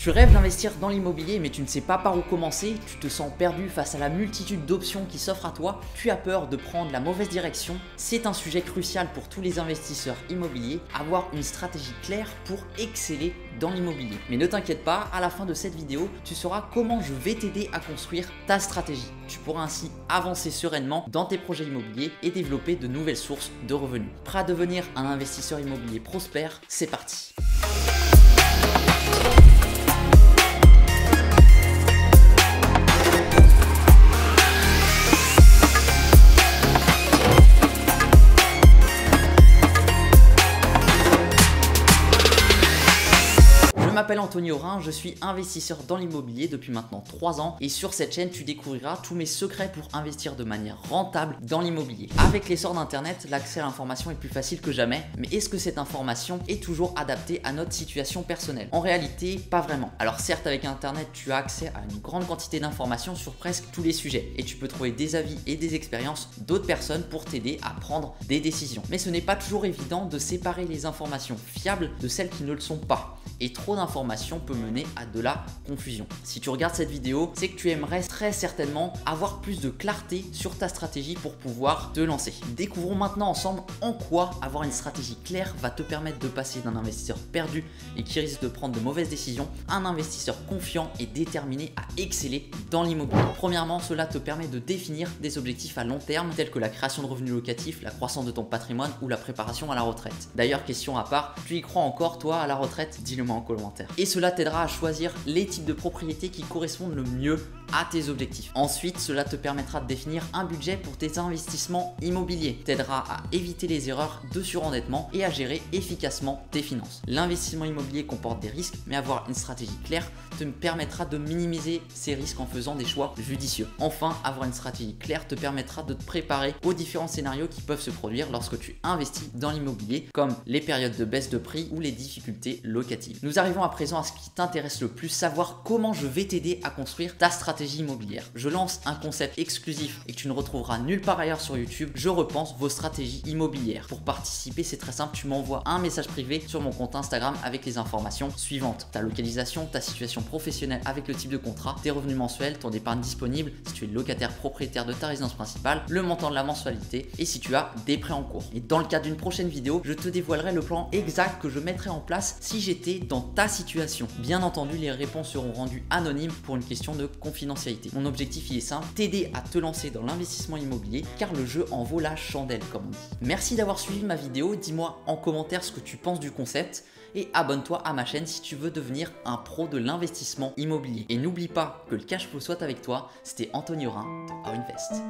Tu rêves d'investir dans l'immobilier mais tu ne sais pas par où commencer, tu te sens perdu face à la multitude d'options qui s'offrent à toi, tu as peur de prendre la mauvaise direction. C'est un sujet crucial pour tous les investisseurs immobiliers, avoir une stratégie claire pour exceller dans l'immobilier. Mais ne t'inquiète pas, à la fin de cette vidéo, tu sauras comment je vais t'aider à construire ta stratégie. Tu pourras ainsi avancer sereinement dans tes projets immobiliers et développer de nouvelles sources de revenus. Prêt à devenir un investisseur immobilier prospère? C'est parti! Je m'appelle Anthony Aurin, je suis investisseur dans l'immobilier depuis maintenant 3 ans et sur cette chaîne tu découvriras tous mes secrets pour investir de manière rentable dans l'immobilier. Avec l'essor d'internet, l'accès à l'information est plus facile que jamais, mais est-ce que cette information est toujours adaptée à notre situation personnelle? En réalité, pas vraiment. Alors certes, avec internet tu as accès à une grande quantité d'informations sur presque tous les sujets et tu peux trouver des avis et des expériences d'autres personnes pour t'aider à prendre des décisions. Mais ce n'est pas toujours évident de séparer les informations fiables de celles qui ne le sont pas. Et trop d'informations peut mener à de la confusion. Si tu regardes cette vidéo, c'est que tu aimerais très certainement avoir plus de clarté sur ta stratégie pour pouvoir te lancer. Découvrons maintenant ensemble en quoi avoir une stratégie claire va te permettre de passer d'un investisseur perdu et qui risque de prendre de mauvaises décisions à un investisseur confiant et déterminé à exceller dans l'immobilier. Premièrement, cela te permet de définir des objectifs à long terme tels que la création de revenus locatifs, la croissance de ton patrimoine ou la préparation à la retraite. D'ailleurs, question à part, tu y crois encore toi à la retraite? Dis-le moi en commentaire. Et cela t'aidera à choisir les types de propriétés qui correspondent le mieux à tes objectifs. Ensuite, cela te permettra de définir un budget pour tes investissements immobiliers, t'aidera à éviter les erreurs de surendettement et à gérer efficacement tes finances. L'investissement immobilier comporte des risques, mais avoir une stratégie claire te permettra de minimiser ces risques en faisant des choix judicieux. Enfin, avoir une stratégie claire te permettra de te préparer aux différents scénarios qui peuvent se produire lorsque tu investis dans l'immobilier, comme les périodes de baisse de prix ou les difficultés locatives. Nous arrivons à présent à ce qui t'intéresse le plus, savoir comment je vais t'aider à construire ta stratégie immobilière. Je lance un concept exclusif et que tu ne retrouveras nulle part ailleurs sur YouTube. Je repense vos stratégies immobilières. Pour participer, c'est très simple, tu m'envoies un message privé sur mon compte Instagram avec les informations suivantes: ta localisation, ta situation professionnelle avec le type de contrat, tes revenus mensuels, ton épargne disponible, si tu es locataire propriétaire de ta résidence principale, le montant de la mensualité et si tu as des prêts en cours. Et dans le cadre d'une prochaine vidéo, je te dévoilerai le plan exact que je mettrai en place si j'étais dans ta situation. Bien entendu, les réponses seront rendues anonymes pour une question de confidentialité. Mon objectif il est simple, t'aider à te lancer dans l'investissement immobilier car le jeu en vaut la chandelle comme on dit. Merci d'avoir suivi ma vidéo, dis-moi en commentaire ce que tu penses du concept et abonne-toi à ma chaîne si tu veux devenir un pro de l'investissement immobilier. Et n'oublie pas que le cash flow soit avec toi, c'était Anthony Aurin de How Invest.